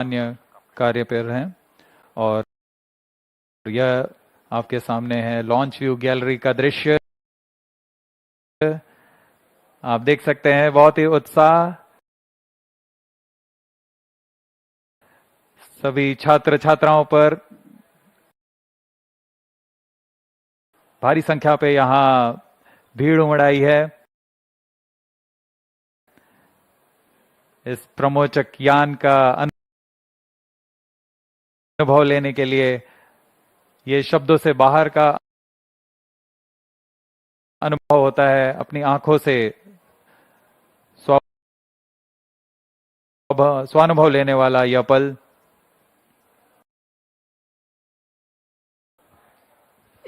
अन्य कार्य पर हैं। और यह आपके सामने है लॉन्च व्यू गैलरी का दृश्य। आप देख सकते हैं बहुत ही उत्साह, सभी छात्र छात्राओं पर भारी संख्या पे यहाँ भीड़ उमड़ आई है इस प्रमोचक यान का अनुभव लेने के लिए। ये शब्दों से बाहर का अनुभव होता है, अपनी आंखों से स्वानुभव लेने वाला यह पल।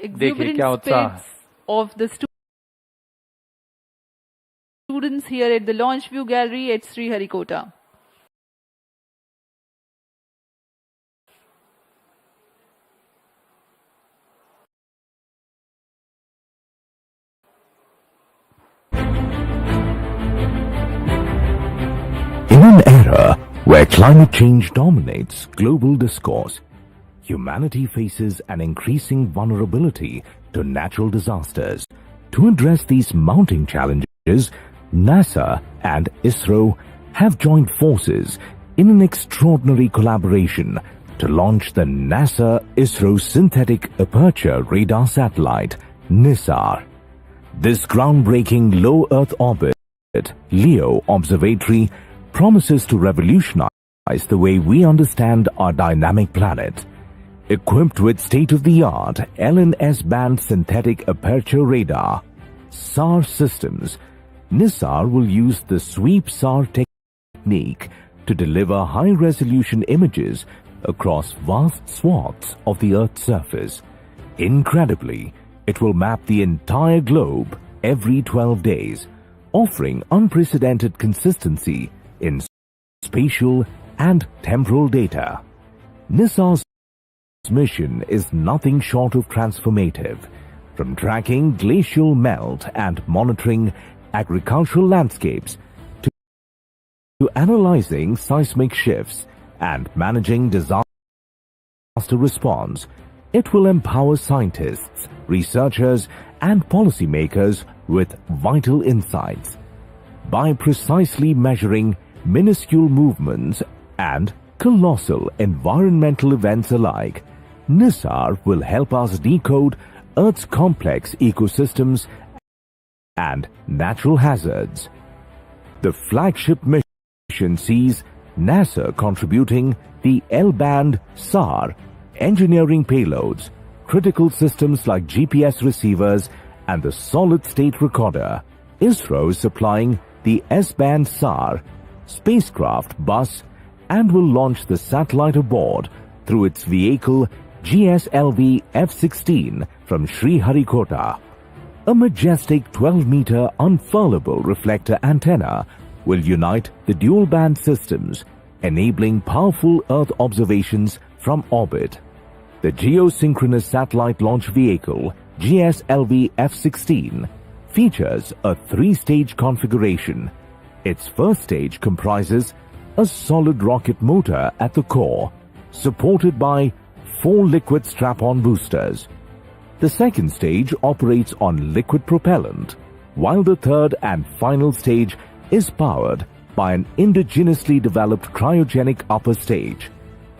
देखिए क्या उत्साह of the students here at the launch view gallery at Sriharikota. In an era where climate change dominates global discourse, humanity faces an increasing vulnerability to natural disasters. To address these mounting challenges, NASA and ISRO have joined forces in an extraordinary collaboration to launch the NASA-ISRO Synthetic Aperture Radar Satellite, NISAR. This groundbreaking low Earth orbit LEO observatory promises to revolutionize the way we understand our dynamic planet. Equipped with state-of-the-art LNS-band synthetic aperture radar, SAR systems, NISAR will use the sweep SAR technique to deliver high-resolution images across vast swaths of the Earth's surface. Incredibly, it will map the entire globe every 12 days, offering unprecedented consistency in spatial and temporal data. NISAR's mission is nothing short of transformative, from tracking glacial melt and monitoring agricultural landscapes to analyzing seismic shifts and managing disaster response. It will empower scientists, researchers, and policymakers with vital insights. By precisely measuring minuscule movements and colossal environmental events alike, NISAR will help us decode Earth's complex ecosystems and natural hazards. The flagship mission sees NASA contributing the L-band SAR, engineering payloads, critical systems like GPS receivers, and the solid-state recorder. ISRO is supplying the S-band SAR spacecraft bus and will launch the satellite aboard through its vehicle GSLV-F16 from Sriharikota. A majestic 12-meter unfurlable reflector antenna will unite the dual-band systems, enabling powerful Earth observations from orbit. The geosynchronous satellite launch vehicle GSLV-F16 features a three-stage configuration. Its first stage comprises a solid rocket motor at the core, supported by 4 liquid strap-on boosters. The second stage operates on liquid propellant, while the third and final stage is powered by an indigenously developed cryogenic upper stage.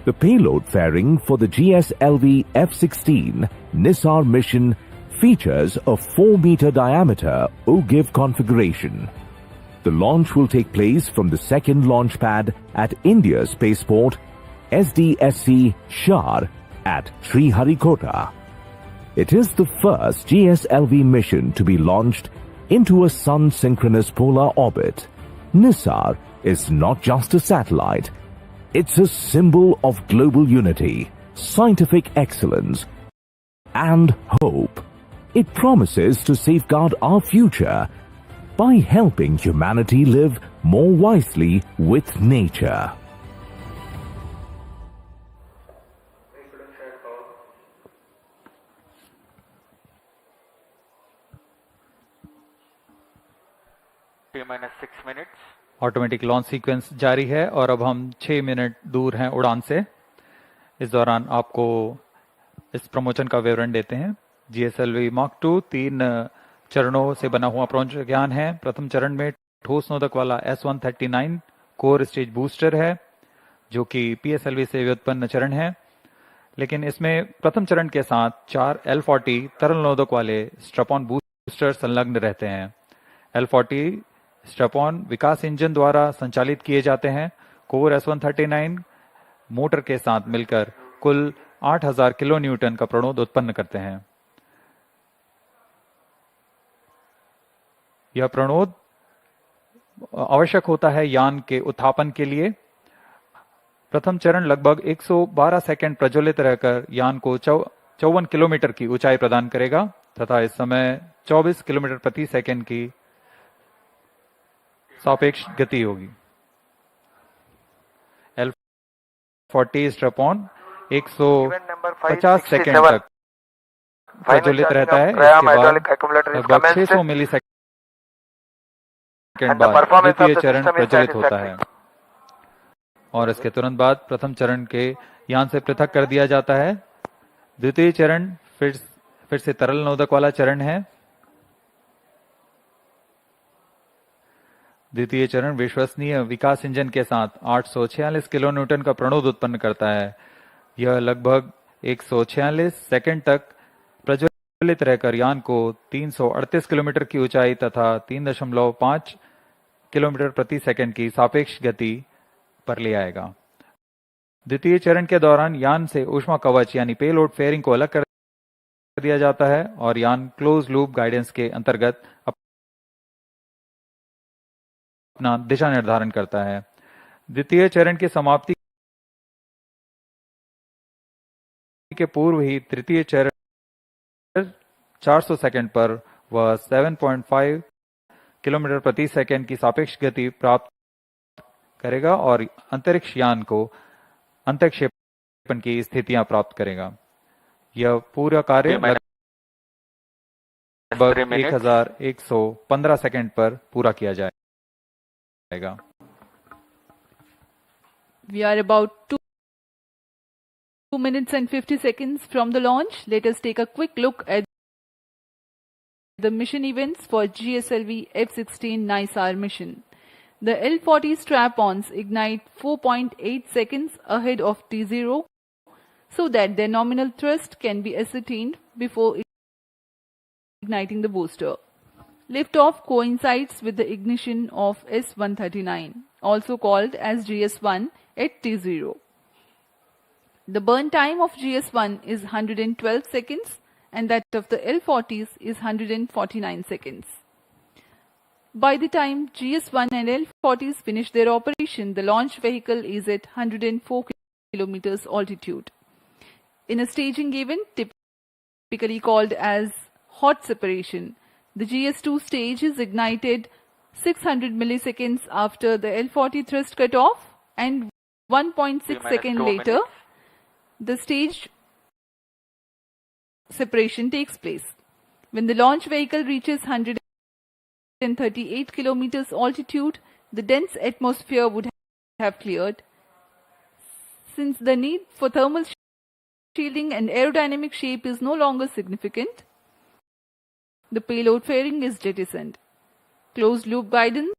The payload fairing for the GSLV-F16 NISAR mission features a 4-meter diameter OGIV configuration. The launch will take place from the second launch pad at India's spaceport SULLURPETA SHAR at Sriharikota. It is the first GSLV mission to be launched into a sun-synchronous polar orbit. NISAR is not just a satellite, it's a symbol of global unity, scientific excellence, and hope. It promises to safeguard our future by helping humanity live more wisely with nature. T-6 minutes. Automatic launch sequence जारी है और अब हम 6 minute दूर हैं उड़ान से। इस दौरान आपको इस प्रमोशन का विवरण देते हैं। GSLV Mark 2 3 चरणों से बना हुआ प्रज्ञान है। प्रथम चरण में ठोस नोदक वाला S139 कोर स्टेज बूस्टर है, जो कि PSLV से व्युत्पन्न चरण है, लेकिन इसमें प्रथम चरण के साथ 4 L40 तरल नोदक वाले स्ट्रैप-ऑन बूस्टर संलग्न रहते हैं। L40 स्ट्रैप-ऑन विकास इंजन द्वारा संचालित किए जाते हैं। कोर S139 मोटर के साथ मिलकर कुल 8000 किलो न्यूटन का प्रणोद उत्पन्न करते हैं। यह प्रणोद आवश्यक होता है यान के उत्थापन के लिए। प्रथम चरण लगभग 112 सेकंड प्रज्वलित रहकर यान को 54 किलोमीटर की ऊंचाई प्रदान करेगा तथा इस समय 24 किलोमीटर प्रति सेकंड की सापेक्ष गति होगी। L40 स्ट्रैप-ऑन 150 सेकंड तक प्रज्वलित रहता है। इसके बाद लगभग 600 मिली सेकंड बाद द्वितीय चरण प्रज्वलित होता है और इसके तुरंत बाद प्रथम चरण के यान से पृथक कर दिया जाता है। द्वितीय चरण फिर से तरल नोदक वाला चरण है। द्वितीय चरण विश्वसनीय विकास इंजन के साथ 846 किलो न्यूटन का प्रणोद उत्पन्न करता है। यह लगभग 146 सेकंड तक प्रज्वलित रहकर यान को 338 किलोमीटर की ऊंचाई तथा 3.5 किलोमीटर प्रति सेकंड की सापेक्ष गति पर ले आएगा। द्वितीय चरण के दौरान यान से ऊष्मा कवच यानी पेलोड फेयरिंग को अलग कर दिया जाता है और यान क्लोज लूप गाइडेंस के अंतर्गत अपना दिशा निर्धारण करता है। द्वितीय चरण की समाप्ति के पूर्व ही तृतीय चरण 400 सेकंड पर वह 7.5 किलोमीटर प्रति सेकंड की सापेक्ष गति प्राप्त करेगा और अंतरिक्ष यान को अंतःक्षेपण की स्थितियां प्राप्त करेगा। यह पूरा कार्य लगभग 1115 सेकंड पर पूरा किया जाएगा। We are about 2 minutes and 50 seconds from the launch. Let us take a quick look at the mission events for GSLV-F16 NISAR mission. The L40 strap-ons ignite 4.8 seconds ahead of T0 so that their nominal thrust can be ascertained before igniting the booster. Liftoff coincides with the ignition of S139, also called as GS1 at T0. The burn time of GS1 is 112 seconds and that of the L40s is 149 seconds. By the time GS1 and L40s finish their operation, the launch vehicle is at 104 kilometers altitude. In a staging event typically called as hot separation, the GS2 stage is ignited 600 milliseconds after the L40 thrust cutoff and 1.6 seconds later, the stage separation takes place. When the launch vehicle reaches 138 kilometers altitude, the dense atmosphere would have cleared. Since the need for thermal shielding and aerodynamic shape is no longer significant, the payload fairing is jettisoned. Closed loop guidance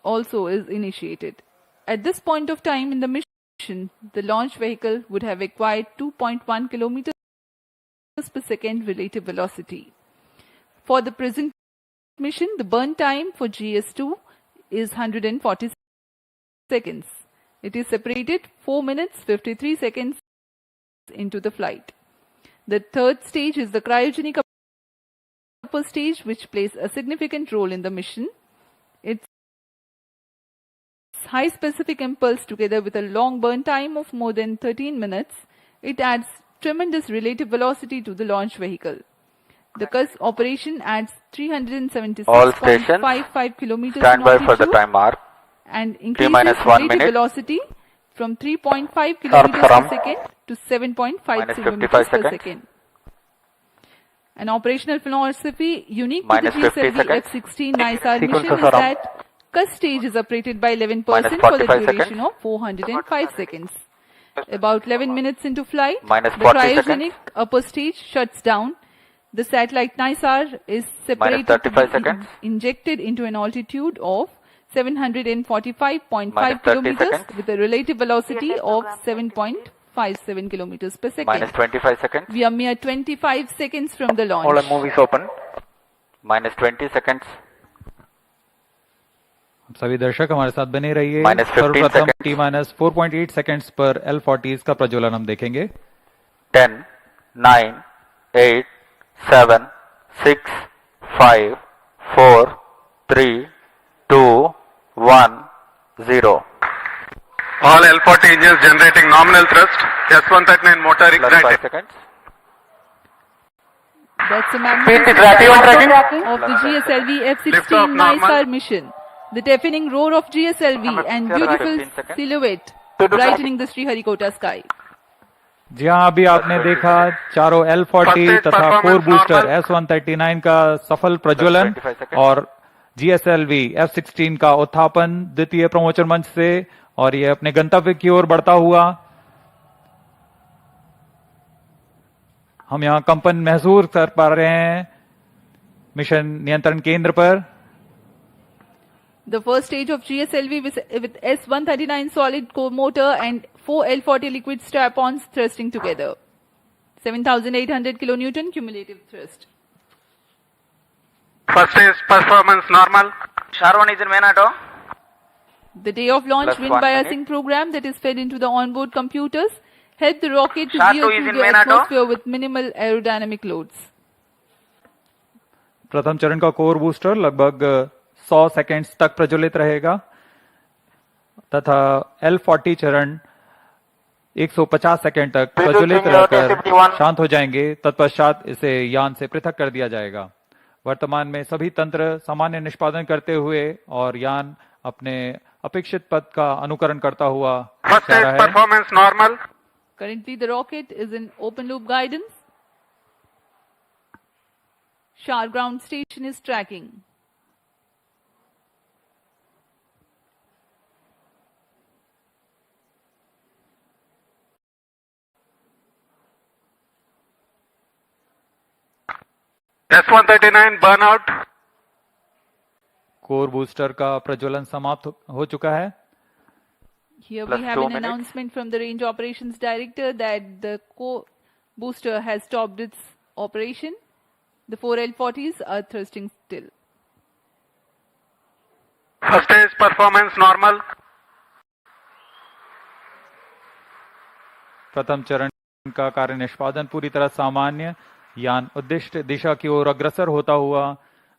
also is initiated. At this point of time in the mission, the launch vehicle would have acquired 2.1 kilometers per second relative velocity. For the present mission, the burn time for GS2 is 140 seconds. It is separated 4 minutes 53 seconds into the flight. The third stage is the cryogenic upper stage, which plays a significant role in the mission. Its high specific impulse together with a long burn time of more than 13 minutes, it adds tremendous relative velocity to the launch vehicle. The CUS operation adds 376.55 kilometers stand in by altitude for the time mark and increases -1 relative minute. velocity from 3.5 kilometers per second to 7.5 -55 kilometers per seconds. second. An operational philosophy unique to the -50 seconds. GSLV-F16 NISAR mission Sequences is are on. that Focus stage is operated by 11% Minus for the 45 duration seconds. of 405 seconds. About 11 minutes into flight, Minus the 40 cryogenic seconds. upper stage shuts down. The satellite NISAR is separated to 35 be seconds. injected into an altitude of 745.5 Minus 30 kilometers seconds. with a relative velocity of 7.57 kilometers per second. Minus 25 seconds. We are mere 25 seconds from the All launch. the movies open. Minus 20 seconds. सभी दर्शक हमारे साथ बने रहिए। Minus 15 सर्वप्रथम seconds. T minus 4.8 seconds पर L40 का प्रज्वलन हम देखेंगे। 10, 9, 8, 7, 6, 5, 4, 3, 2, 1, 0. All L40 engines generating nominal thrust. S139 motor Plus 5 ignited. seconds. That's a Speed magnificent tracking. of the GSLV-F16 Liftoff normal. NISAR mission. The deafening roar of GSLV and beautiful 15 seconds. silhouette brightening the Sriharikota sky. जी हाँ, अभी आपने देखा चारों L40 तथा core booster S139 का सफल प्रज्वलन 25 seconds. और GSLV F16 का उत्थापन द्वितीय प्रमोचन मंच से, और ये अपने गंतव्य की ओर बढ़ता हुआ। हम यहाँ कंपन महसूस कर पा रहे हैं मिशन नियंत्रण केंद्र पर। The first stage of GSLV with S139 solid core motor and 4 L40 liquid strap-ons thrusting together. 7,800 kilonewton cumulative thrust. First stage performance normal. SHAR 1 is in main auto. The day of launch Plus wind 1 biasing minute. program that is fed into the onboard computers helped the rocket to SHAR veer 2 is through in the main auto. atmosphere with minimal aerodynamic loads. प्रथम चरण का core booster लगभग 100 seconds तक प्रज्वलित रहेगा तथा L40 चरण 150 second तक प्रज्वलित रहकर शांत हो जाएंगे। तत्पश्चात इसे यान से पृथक कर दिया जाएगा। वर्तमान में सभी तंत्र सामान्य निष्पादन करते हुए और यान अपने अपेक्षित पथ का अनुकरण करता हुआ First जा stage रहा है। performance normal. Currently, the rocket is in open loop guidance. SHAR ground station is tracking. S139 burnout. Core booster का प्रज्वलन समाप्त हो चुका है। Here Plus we have 2 an minutes. announcement from the range operations director that the booster has stopped its operation. The 4 L40s are thrusting still. First stage performance normal. प्रथम चरण का कार्य निष्पादन पूरी तरह सामान्य। यान उद्दिष्ट दिशा की ओर अग्रसर होता हुआ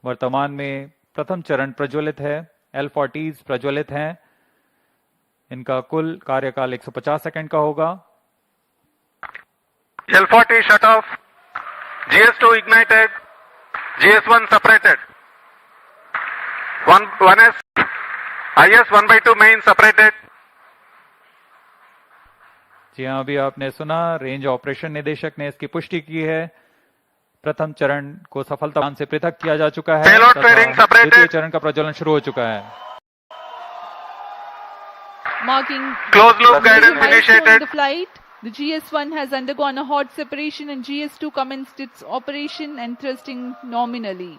वर्तमान में प्रथम चरण प्रज्वलित है। L40s प्रज्वलित हैं। इनका कुल कार्यकाल 150 सेकंड का होगा। L40 shut off. GS2 ignited. GS1 separated. 1S. IS 1/2 main separated. जी हाँ, अभी आपने सुना रेंज ऑपरेशन निदेशक ने इसकी पुष्टि की है। प्रथम चरण को सफलता से पृथक किया जा चुका है Payload तथा fairing separated. द्वितीय चरण का प्रज्वलन शुरू हो चुका है। Marking Closed loop major guidance milestone in initiated. the flight, the GS1 has undergone a hot separation and GS2 commenced its operation and thrusting nominally.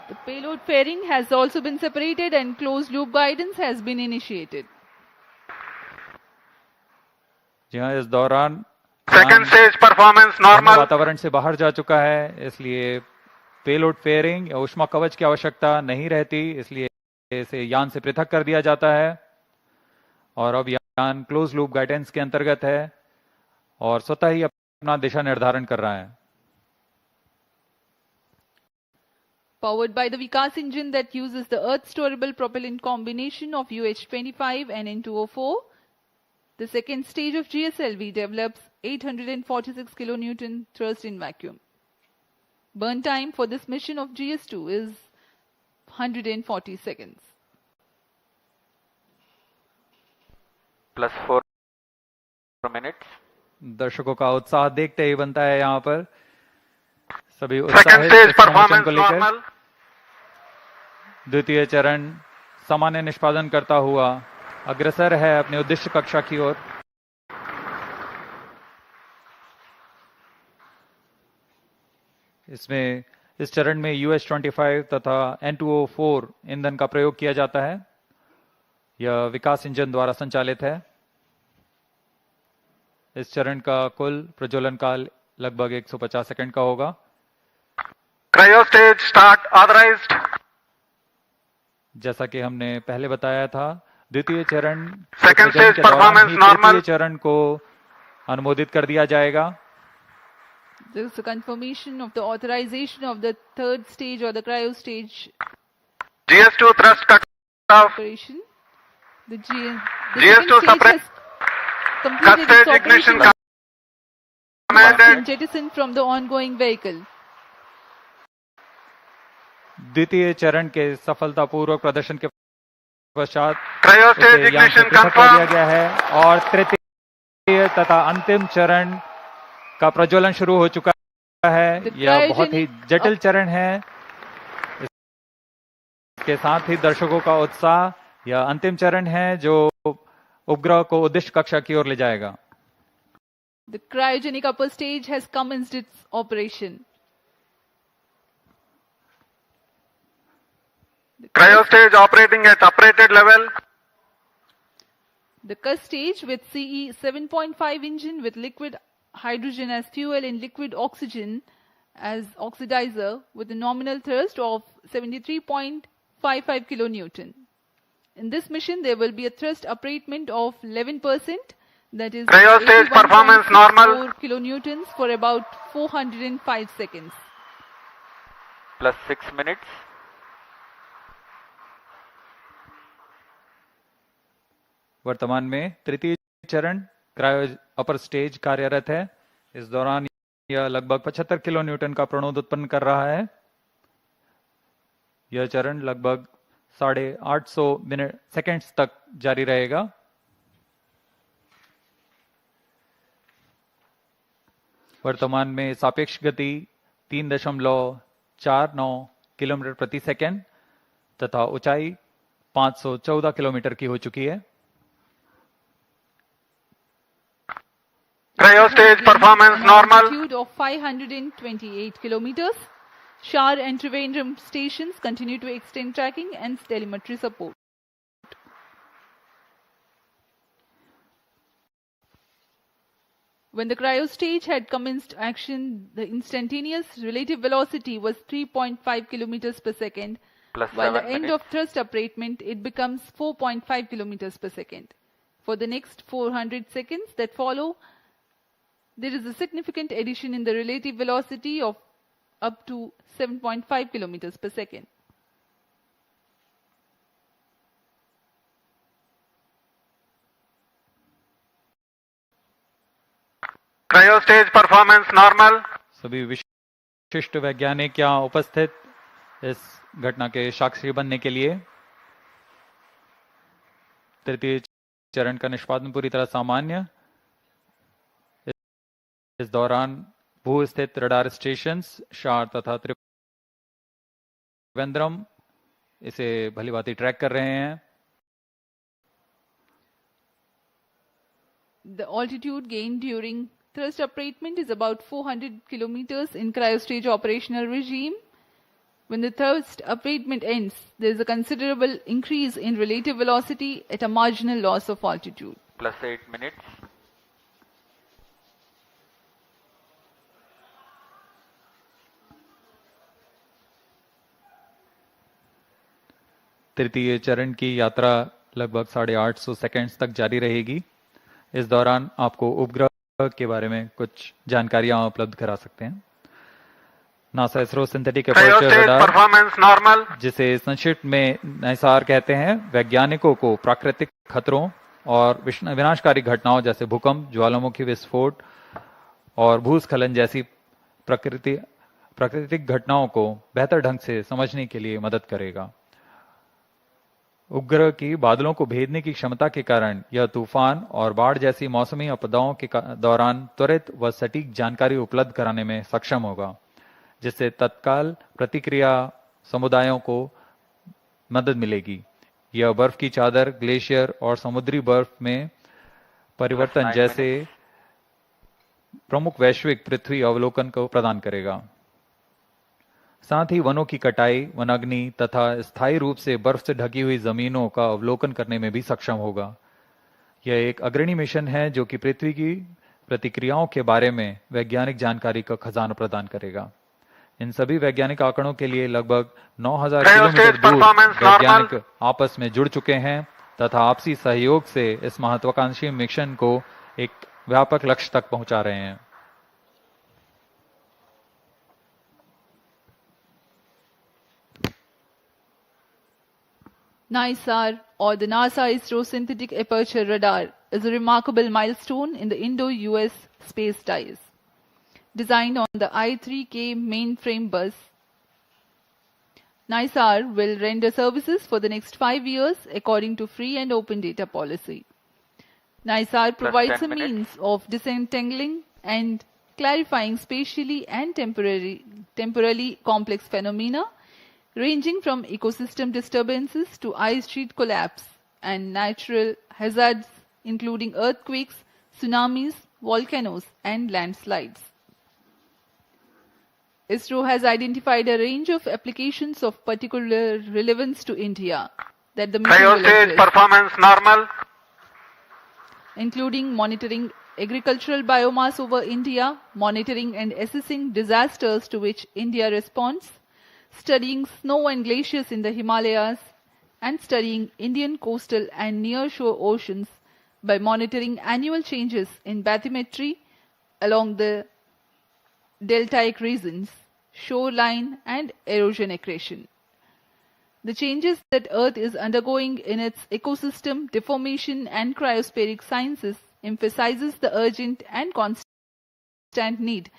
The payload fairing has also been separated and closed loop guidance has been initiated. जी हाँ, इस दौरान Second stage performance यान normal. वातावरण से बाहर जा चुका है, इसलिए पेलोड फेयरिंग या ऊष्मा कवच की आवश्यकता नहीं रहती, इसलिए इसे यान से पृथक कर दिया जाता है। और अब यान क्लोज लूप गाइडेंस के अंतर्गत है और स्वतः ही अपना दिशा निर्धारण कर रहा है। Powered by the Vikas engine that uses the Earth storable propellant combination of UH-25 and N2O4, the second stage of GSLV develops 846 kilonewton thrust in vacuum. Burn time for this mission of GS2 is 140 seconds. Plus 4 minutes. दर्शकों का उत्साह देखते ही बनता है यहाँ पर। सभी Second उत्साहित stage इस प्रमोशन performance को लेकर। normal. द्वितीय चरण सामान्य निष्पादन करता हुआ अग्रसर है अपने उद्दिष्ट कक्षा की ओर। इसमें इस चरण में US-25 तथा N2O4 ईंधन का प्रयोग किया जाता है। यह विकास इंजन द्वारा संचालित है। इस चरण का कुल प्रज्वलन काल लगभग 150 सेकंड का होगा। Cryo stage start authorized. जैसा कि हमने पहले बताया था, द्वितीय चरण Second प्रज्वलन stage के दौरान performance ही normal. तृतीय चरण को अनुमोदित कर दिया जाएगा। There is a confirmation of the authorization of the third stage or the cryo stage GS2 thrust cut off. operation. The GS2 second stage separate. has completed its Cascade ignition operation and commanded. jettisoned from the ongoing vehicle. द्वितीय चरण के सफलतापूर्वक प्रदर्शन के पश्चात Cryo stage उसे यहाँ से ignition पृथक कर दिया confirmed. गया है और तृतीय तथा अंतिम चरण का प्रज्वलन शुरू हो चुका है। The यह बहुत ही cryogenic जटिल चरण है। इसके साथ ही दर्शकों का उत्साह, यह अंतिम चरण है जो उपग्रह को उद्दिष्ट कक्षा की ओर ले जाएगा। The cryogenic upper stage has commenced its operation. Cryo stage operating at operated level. The CUS stage with CE 7.5 engine with liquid hydrogen as fuel and liquid oxygen as oxidizer with a nominal thrust of 73.55 kilonewton. In this mission, there will be a thrust upratement of 11%, that is Cryo stage performance normal. 4 kilonewtons for about 405 seconds. plus 6 minutes. वर्तमान में तृतीय चरण cryo upper stage कार्यरत है। इस दौरान यह लगभग 75 किलो न्यूटन का प्रणोद उत्पन्न कर रहा है। यह चरण लगभग 850 सेकंड्स तक जारी रहेगा। वर्तमान में सापेक्ष गति 3.49 किलोमीटर प्रति सेकंड तथा ऊंचाई 514 किलोमीटर की हो चुकी है। Cryo stage performance An normal. altitude of 528 kilometers. SHAR and Trivandrum stations continue to extend tracking and telemetry support. When the cryo stage had commenced action, the instantaneous relative velocity was 3.5 kilometers per second. Plus While the 7 end minutes. of thrust upratement, it becomes 4.5 kilometers per second. For the next 400 seconds that follow, there is a significant addition in the relative velocity of up to 7.5 kilometers per second. Cryo stage performance normal. सभी विशिष्ट वैज्ञानिक यहाँ उपस्थित इस घटना के साक्षी बनने के लिए। तृतीय चरण का निष्पादन पूरी तरह सामान्य। इस दौरान भू स्थित रडार स्टेशंस शार तथा त्रिवेंद्रम इसे भलीभांति ट्रैक कर रहे हैं। The altitude gained during thrust upratement is about 400 kilometers in cryostage operational regime. When the thrust upratement ends, there is a considerable increase in relative velocity at a marginal loss of altitude. Plus 8 minutes. तृतीय चरण की यात्रा लगभग 850 seconds तक जारी रहेगी। इस दौरान आपको उपग्रह के बारे में कुछ जानकारियां उपलब्ध करा सकते हैं। NASA ISRO synthetic Cryo aperture stage radar, performance normal. जिसे संक्षिप्त में NISAR कहते हैं, वैज्ञानिकों को प्राकृतिक खतरों और विनाशकारी घटनाओं जैसे भूकंप, ज्वालामुखी विस्फोट और भूस्खलन जैसी प्राकृतिक घटनाओं को बेहतर ढंग से समझने के लिए मदद करेगा। उपग्रह की बादलों को भेदने की क्षमता के कारण यह तूफान और बाढ़ जैसी मौसमी आपदाओं के दौरान त्वरित व सटीक जानकारी उपलब्ध कराने में सक्षम होगा, जिससे तत्काल प्रतिक्रिया समुदायों को मदद मिलेगी। यह बर्फ की चादर, ग्लेशियर और समुद्री बर्फ में परिवर्तन 9 जैसे minutes. प्रमुख वैश्विक पृथ्वी अवलोकन को प्रदान करेगा। साथ ही वनों की कटाई, वनाग्नि तथा स्थायी रूप से बर्फ से ढकी हुई जमीनों का अवलोकन करने में भी सक्षम होगा। यह एक अग्रणी मिशन है जो कि पृथ्वी की प्रतिक्रियाओं के बारे में वैज्ञानिक जानकारी का खजाना प्रदान करेगा। इन सभी वैज्ञानिक आंकड़ों के लिए लगभग 9000 किलोमीटर दूर वैज्ञानिक आपस में जुड़ चुके हैं तथा आपसी सहयोग से इस महत्वाकांक्षी मिशन को एक व्यापक लक्ष्य तक पहुंचा रहे हैं। NISAR, or the NASA-ISRO Synthetic Aperture Radar, is a remarkable milestone in the Indo-US space ties. Designed on the I-3K mainframe bus, NISAR will render services for the next 5 years according to free and open data policy. NISAR provides 10 a minutes. means of disentangling and clarifying spatially and temporally complex phenomena ranging from ecosystem disturbances to ice sheet collapse and natural hazards including earthquakes, tsunamis, volcanoes, and landslides. ISRO has identified a range of applications of particular relevance to India that the mission will Cryostage address, performance normal. including monitoring agricultural biomass over India, monitoring and assessing disasters to which India responds, studying snow and glaciers in the Himalayas, and studying Indian coastal and near-shore oceans by monitoring annual changes in bathymetry along the deltaic regions, shoreline, and erosion accretion. The changes that Earth is undergoing in its ecosystem, deformation, and cryospheric sciences emphasizes the urgent and constant need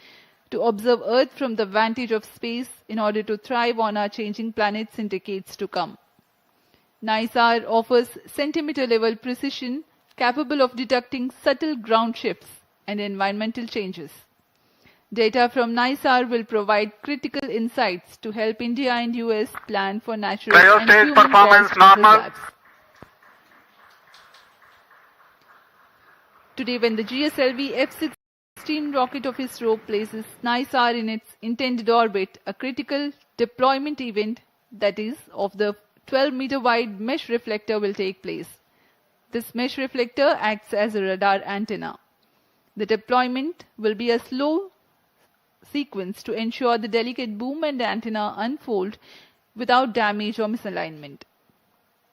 to observe Earth from the vantage of space in order to thrive on our changing planets in decades to come. NISAR offers centimeter-level precision capable of detecting subtle ground shifts and environmental changes. Data from NISAR will provide critical insights to help India and US plan for natural and Cryostage human-caused performance normal. hazards. Today, when the GSLV-F16 rocket of ISRO places NISAR in its intended orbit, a critical deployment event, that is, of the 12-meter wide mesh reflector will take place. This mesh reflector acts as a radar antenna. The deployment will be a slow sequence to ensure the delicate boom and antenna unfold without damage or misalignment.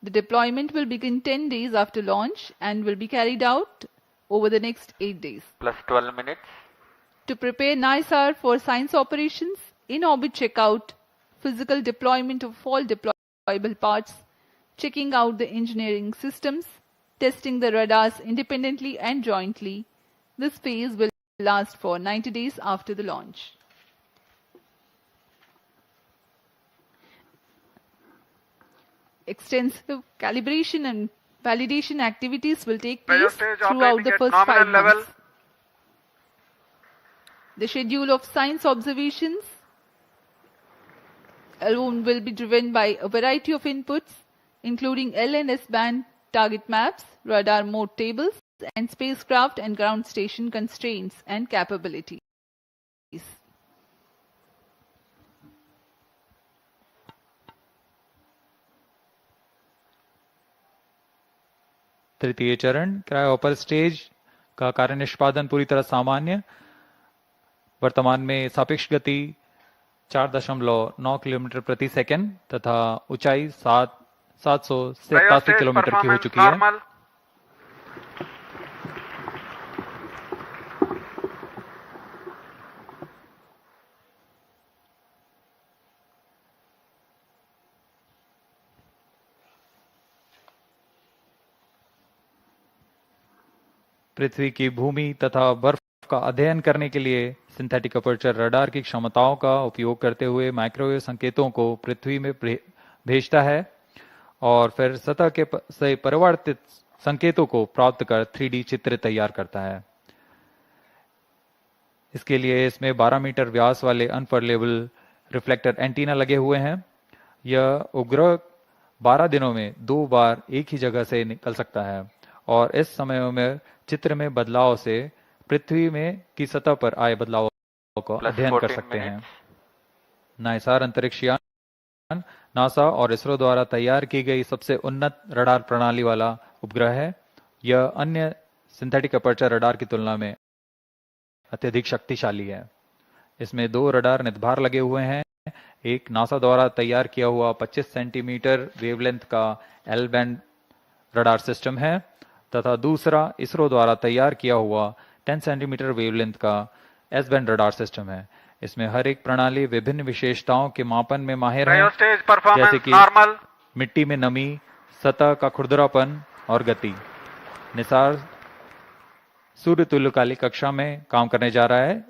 The deployment will begin 10 days after launch and will be carried out over the next 8 days. Plus 12 minutes. To prepare NISAR for science operations, in-orbit checkout, physical deployment of all deployable parts, checking out the engineering systems, testing the radars independently and jointly. This phase will last for 90 days after the launch. Extensive calibration and validation activities will take place throughout the first 5 months. The schedule of science observations alone will be driven by a variety of inputs, including L and S band target maps, radar mode tables, and spacecraft and ground station constraints and capabilities. तृतीय चरण क्रायोपर stage का कार्य निष्पादन पूरी तरह सामान्य। वर्तमान में सापेक्ष गति 4.9 किलोमीटर प्रति सेकंड तथा ऊंचाई 787 किलोमीटर की हो चुकी है। normal. पृथ्वी की भूमि तथा बर्फ का अध्ययन करने के लिए सिंथेटिक अपर्चर रडार की क्षमताओं का उपयोग करते हुए माइक्रोवेव संकेतों को पृथ्वी में भेजता है और फिर सतह के से परिवर्तित संकेतों को प्राप्त कर 3D चित्र तैयार करता है। इसके लिए इसमें 12 मीटर व्यास वाले अनफर्लेबल रिफ्लेक्टर एंटीना लगे हुए हैं। यह उपग्रह 12 दिनों में 2 बार एक ही जगह से निकल सकता है और इस समय में चित्र में बदलाव से पृथ्वी में की सतह पर आए बदलावों का Plus अध्ययन कर 14 सकते हैं। minutes. नाइसार अंतरिक्ष यान नासा और इसरो द्वारा तैयार की गई सबसे उन्नत रडार प्रणाली वाला उपग्रह है। यह अन्य सिंथेटिक अपर्चर रडार की तुलना में अत्यधिक शक्तिशाली है। इसमें 2 रडार नितंबार लगे हुए हैं। एक नासा द्वारा तैयार किया हुआ 25 सेंटीमीटर वेवलेंथ का एल बैंड रडार सिस्टम है तथा दूसरा इसरो द्वारा तैयार किया हुआ 10 सेंटीमीटर वेवलेंथ का एस बैंड रडार सिस्टम है। इसमें हर एक प्रणाली विभिन्न विशेषताओं के मापन में माहिर है, Stage performance जैसे कि normal. मिट्टी में नमी, सतह का खुरदरापन और गति। निसार सूर्य तुल्यकालिक कक्षा में काम करने जा रहा है।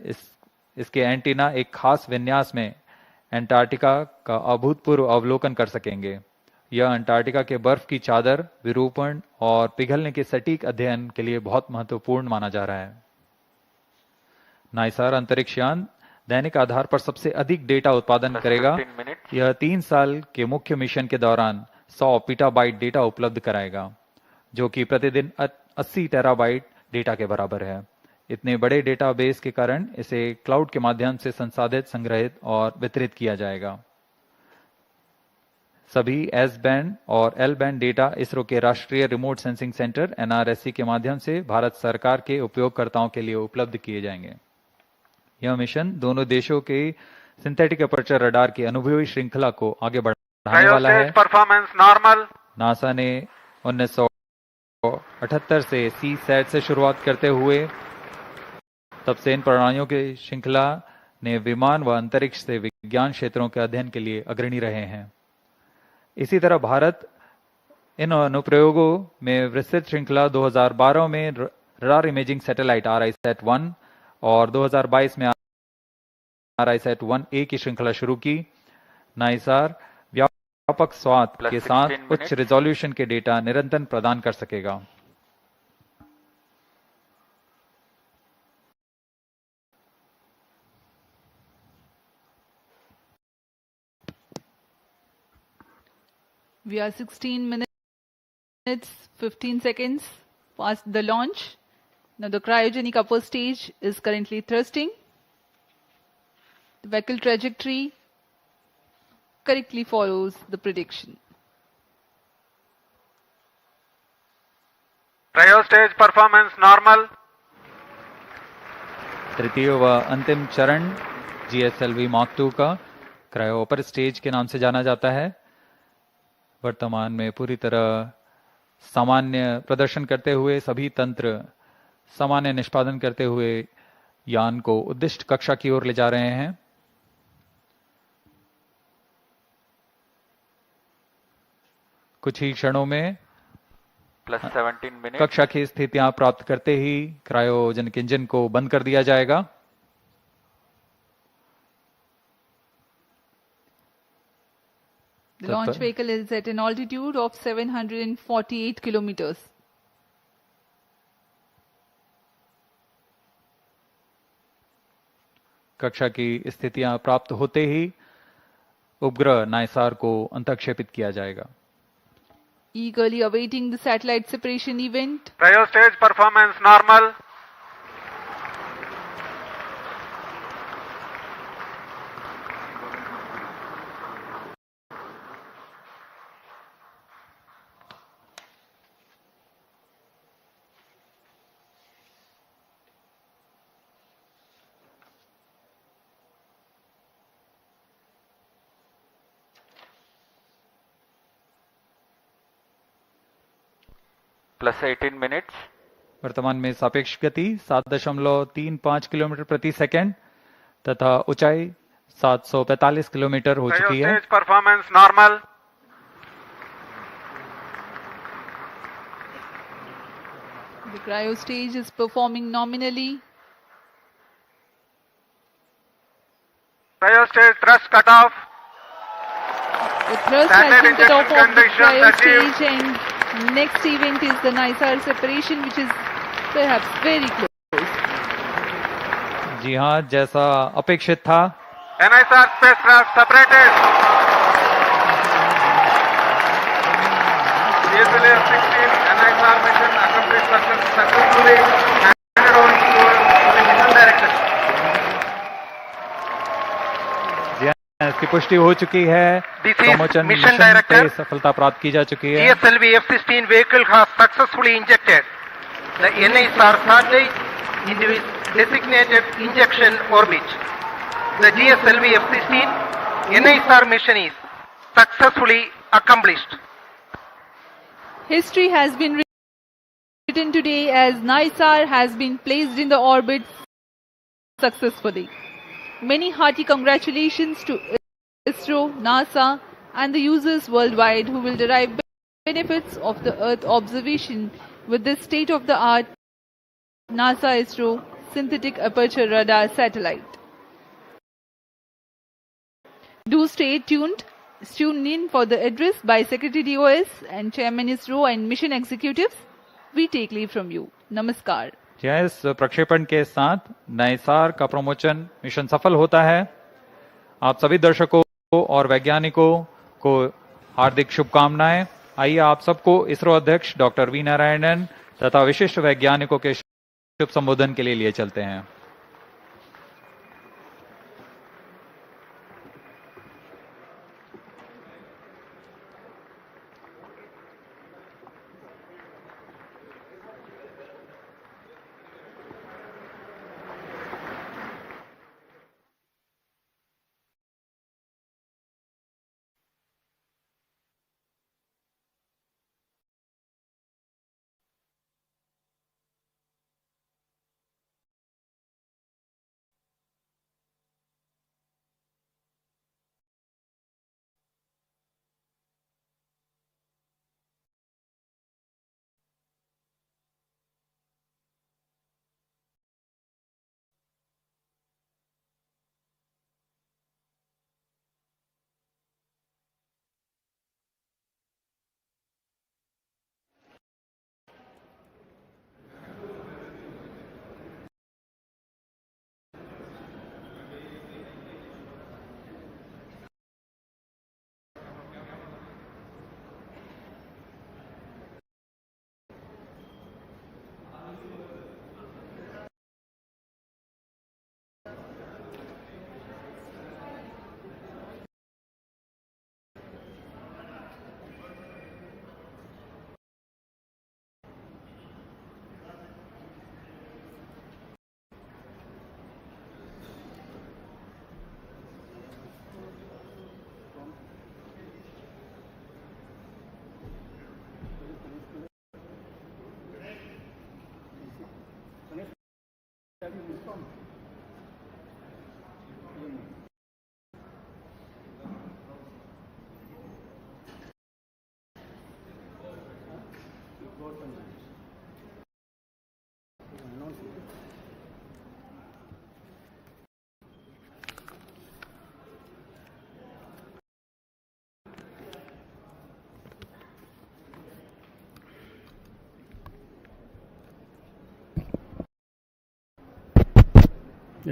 इसके एंटीना एक खास विन्यास में अंटार्कटिका का अभूतपूर्व अवलोकन कर सकेंगे। यह अंटार्कटिका के बर्फ की चादर, विरूपण और पिघलने के सटीक अध्ययन के लिए बहुत महत्वपूर्ण माना जा रहा है। नाइसार अंतरिक्ष यान दैनिक आधार पर सबसे अधिक डेटा उत्पादन करेगा। 15 minutes. यह 3 साल के मुख्य मिशन के दौरान 100 पीटाबाइट डेटा उपलब्ध कराएगा, जो कि प्रतिदिन 80 टेराबाइट डेटा के बराबर है। इतने बड़े डेटाबेस के कारण इसे क्लाउड के माध्यम से संसाधित, संग्रहित और वितरित किया जाएगा। सभी एस बैंड और एल बैंड डेटा इसरो के राष्ट्रीय रिमोट सेंसिंग सेंटर NRSC के माध्यम से भारत सरकार के उपयोगकर्ताओं के लिए उपलब्ध किए जाएंगे। यह मिशन दोनों देशों के सिंथेटिक अपर्चर रडार की अनुभवी श्रृंखला को आगे बढ़ाने वाला है। Performance normal. नासा ने 1978 से CSAT से शुरुआत करते हुए तब से इन प्रणालियों की श्रृंखला ने विमान व अंतरिक्ष से विज्ञान क्षेत्रों के अध्ययन के लिए अग्रणी रहे हैं। इसी तरह भारत इन अनुप्रयोगों में विस्तृत श्रृंखला 2012 में रडार इमेजिंग सैटेलाइट RISAT-1 और 2022 में RISAT-1A की श्रृंखला शुरू की। नाइसार व्यापक स्वाद के साथ उच्च रिजोल्यूशन के डेटा निरंतर प्रदान कर सकेगा। We are 16 minutes 15 seconds past the launch. Now the cryogenic upper stage is currently thrusting. The vehicle trajectory correctly follows the prediction. Cryo stage performance normal. तृतीय व अंतिम चरण GSLV Mark 2 का क्रायो अपर स्टेज के नाम से जाना जाता है। वर्तमान में पूरी तरह सामान्य प्रदर्शन करते हुए, सभी तंत्र सामान्य निष्पादन करते हुए यान को उद्दिष्ट कक्षा की ओर ले जा रहे हैं। कुछ ही क्षणों में Plus 17 minutes. कक्षा की स्थितियां प्राप्त करते ही क्रायोजेनिक इंजन को बंद कर दिया जाएगा। The launch vehicle is at an altitude of 748 kilometers. कक्षा की स्थितियां प्राप्त होते ही उपग्रह नाइसार को अंतःक्षेपित किया जाएगा। Eagerly awaiting the satellite separation event. Cryo stage performance normal. Plus 18 minutes. वर्तमान में सापेक्ष गति 7.35 किलोमीटर प्रति सेकंड तथा ऊंचाई 745 किलोमीटर हो Cryo चुकी है। stage performance normal. The cryo stage is performing nominally. Cryo stage thrust cutoff. The thrust Standard has been cut off injection of the conditions cryo achieved. stage, and next event is the NISAR separation, which is perhaps very close. जी हाँ, जैसा अपेक्षित था, NISR spacecraft separated. GSLV-F16 NISR mission accomplished successfully handed on to the mission director. जी हाँ, इसकी पुष्टि हो चुकी है। This is promotion mission mission पे director. सफलता प्राप्त की जा चुकी है। GSLV-F16 vehicle has successfully injected the NISR satellite into its designated injection orbit. The GSLV-F16 NISR mission is successfully accomplished. History has been written today as NISAR has been placed in the orbit successfully. Many hearty congratulations to ISRO, NASA and the users worldwide who will derive benefits of the Earth observation with this state-of-the-art NASA-ISRO synthetic aperture radar satellite. Do stay tuned. Tune in for the address by Secretary DOS and Chairman ISRO and mission executives. We take leave from you. Namaskar. इस प्रक्षेपण के साथ नाइसार का promotion mission सफल होता है। आप सभी दर्शकों और वैज्ञानिकों को हार्दिक शुभकामनाएं। आइए आप सबको इसरो अध्यक्ष डॉक्टर वी नारायणन तथा विशिष्ट वैज्ञानिकों के शुभ संबोधन के लिए चलते हैं।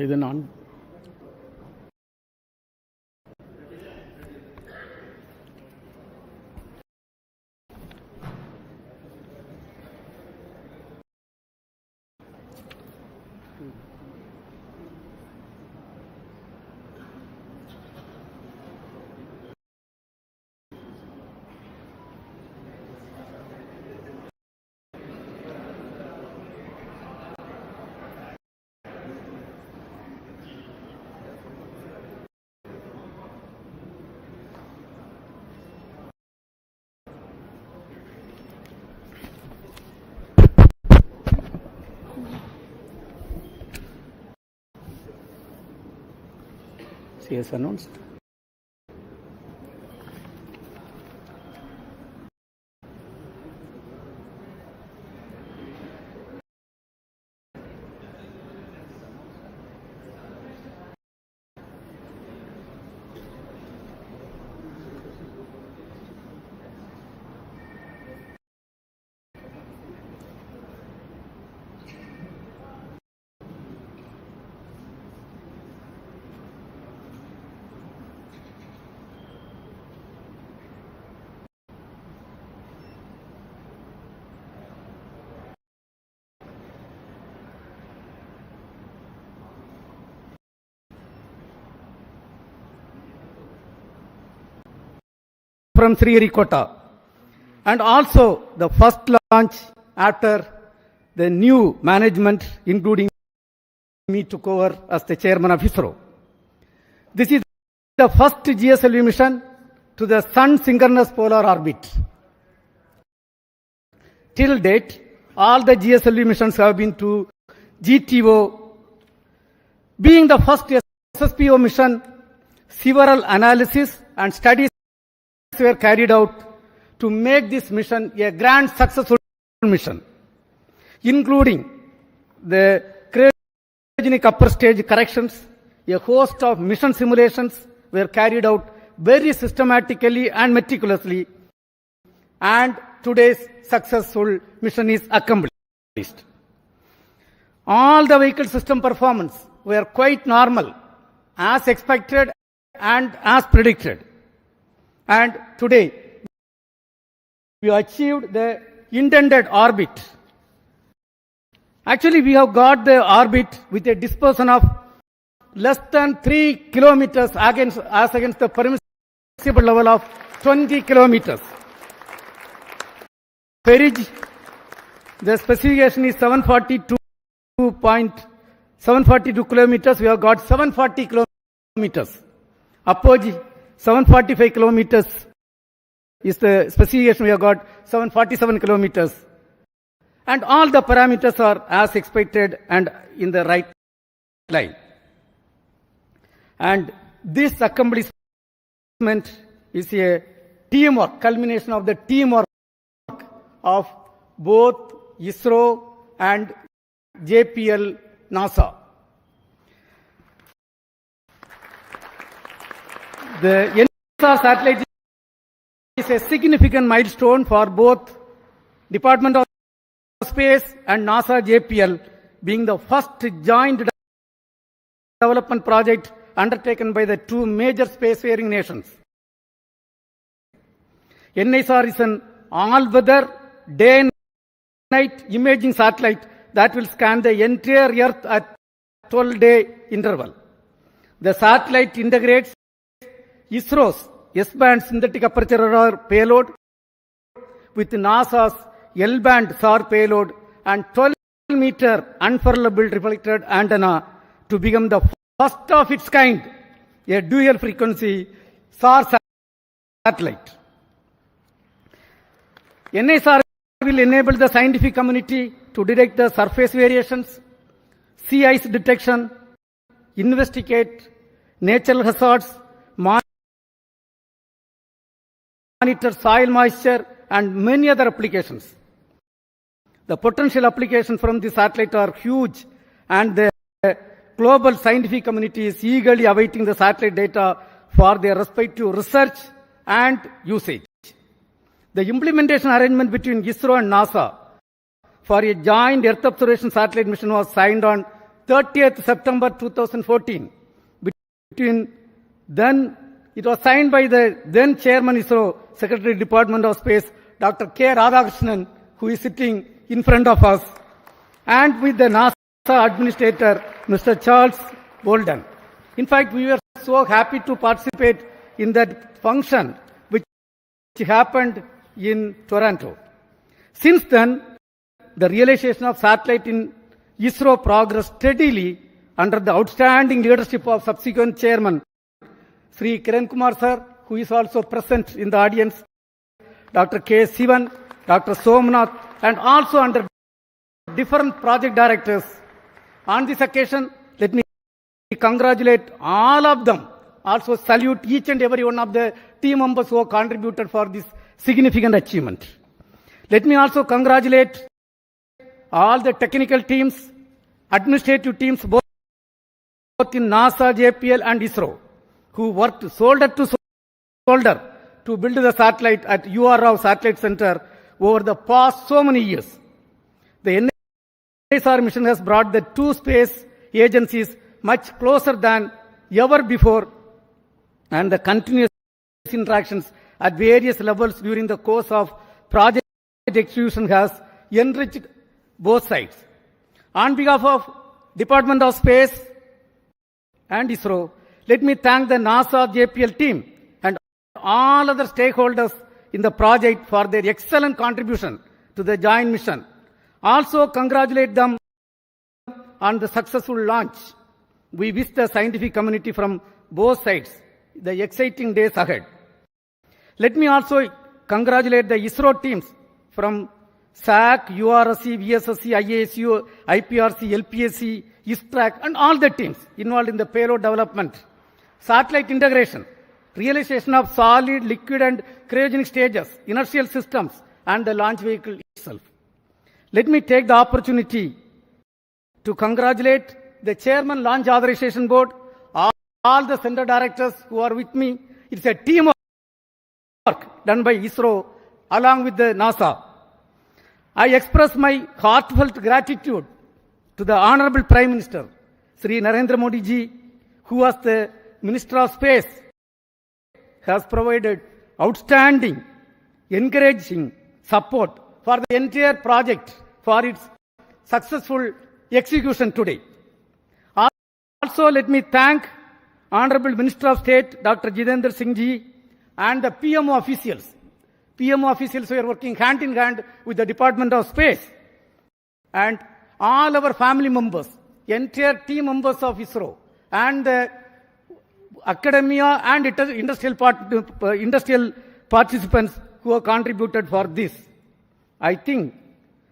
இது நான் CS announced. from Sriharikota, and also the first launch after the new management, including me, took over as the chairman of ISRO. This is the first GSLV mission to the Sun synchronous polar orbit. Till date, all the GSLV missions have been to GTO. Being the first SSPO mission, several analysis and studies were carried out to make this mission a grand successful mission, including the cryogenic upper stage corrections. A host of mission simulations were carried out very systematically and meticulously, and today's successful mission is accomplished. All the vehicle system performance were quite normal, as expected and as predicted. And today, we achieved the intended orbit. Actually, we have got the orbit with a dispersion of less than 3 kilometers as against the permissible level of 20 kilometers. Perigee, the specification is 742 kilometers. We have got 740 kilometers. Apogee, 745 kilometers is the specification. We have got 747 kilometers. And all the parameters are as expected and in the right line. And this accomplishment is a teamwork, culmination of the teamwork of both ISRO and JPL NASA. The NISAR satellite is a significant milestone for both Department of Space and NASA JPL, being the first joint development project undertaken by the two major spacefaring nations. NISAR is an all-weather, day and night imaging satellite that will scan the entire Earth at 12-day interval. The satellite integrates ISRO's S-band synthetic aperture radar payload with NASA's L-band SAR payload and 12-meter unfurlable reflected antenna to become the first of its kind, a dual frequency SAR satellite. NISAR will enable the scientific community to detect the surface variations, sea ice detection, investigate natural hazards, monitor soil moisture, and many other applications. The potential applications from the satellite are huge, and the global scientific community is eagerly awaiting the satellite data for their respective research and usage. The implementation arrangement between ISRO and NASA for a joint Earth observation satellite mission was signed on 30th September 2014. It was signed by the then Chairman ISRO, Secretary Department of Space, Dr. K. Radhakrishnan, who is sitting in front of us, and with the NASA Administrator, Mr. Charles Bolden. In fact, we were so happy to participate in that function, which happened in Toronto. Since then, the realization of satellite in ISRO progressed steadily under the outstanding leadership of subsequent chairman, Sri Kiran Kumar sir, who is also present in the audience, Dr. K. Sivan, Dr. Somnath, and also under different project directors. On this occasion, let me congratulate all of them. Also salute each and every one of the team members who have contributed for this significant achievement. Let me also congratulate all the technical teams, administrative teams, both in NASA, JPL, and ISRO, who worked shoulder to shoulder to build the satellite at UR Rao Satellite Center over the past so many years. The NISAR mission has brought the two space agencies much closer than ever before, and the continuous interactions at various levels during the course of project execution has enriched both sides. On behalf of Department of Space and ISRO, let me thank the NASA JPL team and all other stakeholders in the project for their excellent contribution to the joint mission. Also congratulate them on the successful launch. We wish the scientific community from both sides the exciting days ahead. Let me also congratulate the ISRO teams from SAC, URSC, VSSC, IASU, IPRC, LPSC, ISTRAC, and all the teams involved in the payload development, satellite integration, realization of solid, liquid, and cryogenic stages, inertial systems, and the launch vehicle itself. Let me take the opportunity to congratulate the Chairman Launch Authorization Board, all the center directors who are with me. It's a teamwork done by ISRO along with the NASA. I express my heartfelt gratitude to the Honorable Prime Minister, Sri Narendra Modi ji, who was the Minister of Space, has provided outstanding, encouraging support for the entire project for its successful execution today. Also, let me thank Honorable Minister of State, Dr. Jitendra Singh ji, and the PMO officials. PMO officials who are working hand in hand with the Department of Space, and all our family members, entire team members of ISRO, and the academia and industrial participants who have contributed for this. I think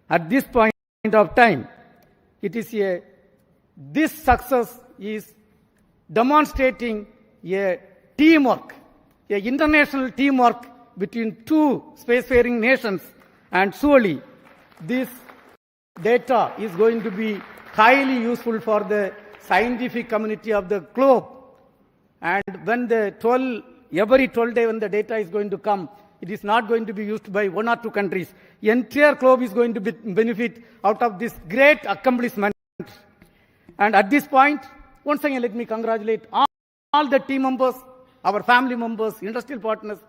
at this point of time, this success is demonstrating a teamwork, a international teamwork between two spacefaring nations, and surely this data is going to be highly useful for the scientific community of the globe. And when every 12 days when the data is going to come, it is not going to be used by one or two countries. The entire globe is going to benefit out of this great accomplishment. And at this point, once again, let me congratulate all the team members, our family members, industrial partners,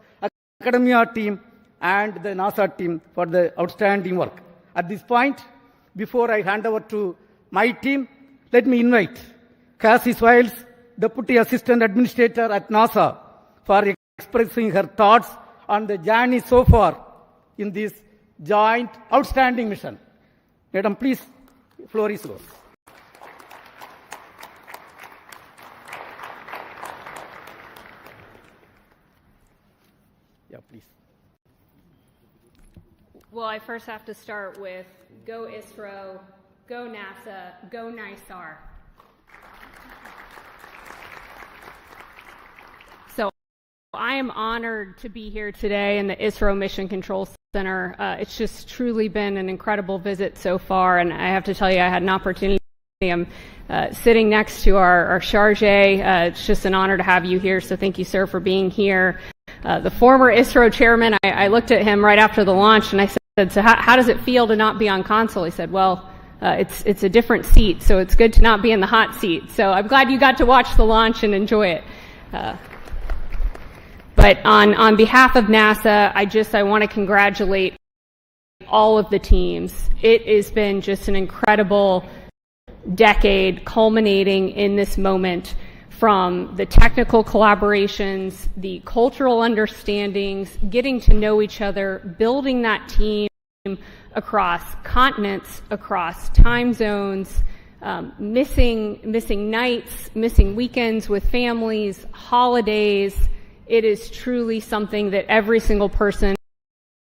academia team, and the NASA team for the outstanding work. At this point, before I hand over to my team, let me invite Cassie Swiles, Deputy Assistant Administrator at NASA, for expressing her thoughts on the journey so far in this joint outstanding mission. Madam, please, floor is yours. Yeah, please. Well, I first have to start with go ISRO, go NASA, go NISAR. So I am honored to be here today in the ISRO Mission Control Center. It's just truly been an incredible visit so far, and I have to tell you, I had an opportunity. I'm sitting next to our charge. It's just an honor to have you here, so thank you, sir, for being here. The former ISRO chairman, I looked at him right after the launch, and I said, so how does it feel to not be on console? He said, well, it's a different seat, so it's good to not be in the hot seat. So I'm glad you got to watch the launch and enjoy it. But on behalf of NASA, I want to congratulate all of the teams. It has been just an incredible decade culminating in this moment, from the technical collaborations, the cultural understandings, getting to know each other, building that team across continents, across time zones, missing nights, missing weekends with families, holidays. It is truly something that every single person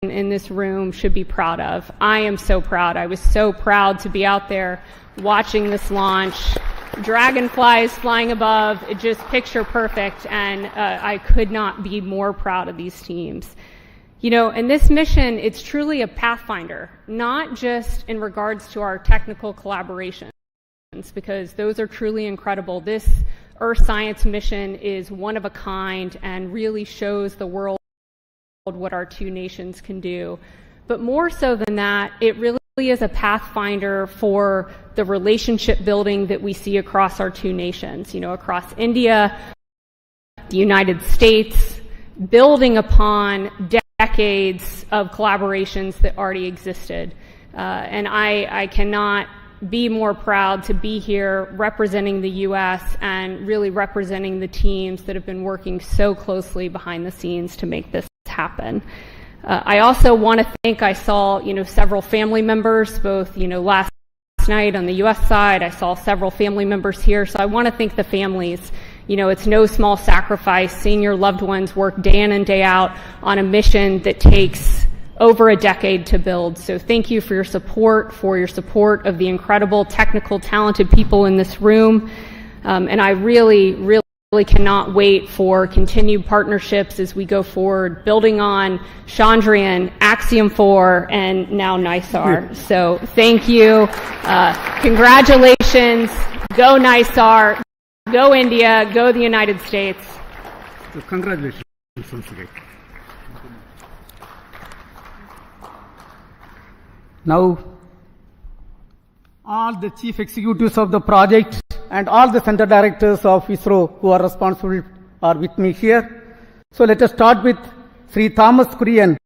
in this room should be proud of. I am so proud. I was so proud to be out there watching this launch. Dragonflies flying above, it just picture perfect, and I could not be more proud of these teams. You know, and this mission, it's truly a pathfinder, not just in regards to our technical collaborations, because those are truly incredible. This Earth Science mission is one of a kind and really shows the world what our two nations can do. But more so than that, it really is a pathfinder for the relationship building that we see across our two nations, you know, across India, the United States, building upon decades of collaborations that already existed. And I cannot be more proud to be here representing the U.S. and really representing the teams that have been working so closely behind the scenes to make this happen. I also want to thank, I saw, several family members, both, last night on the U.S. side. I saw several family members here, so I want to thank the families. It's no small sacrifice seeing your loved ones work day in and day out on a mission that takes over a decade to build. So thank you for your support of the incredible, technical, talented people in this room. And I really cannot wait for continued partnerships as we go forward, building on Chandrayaan, Axiom 4, and now NISAR. So thank you. Congratulations. Go NISAR. Go India. Go the United States. So congratulations once again. Now, all the chief executives of the project and all the center directors of ISRO who are responsible are with me here. So let us start with Sri Thomas Kurian,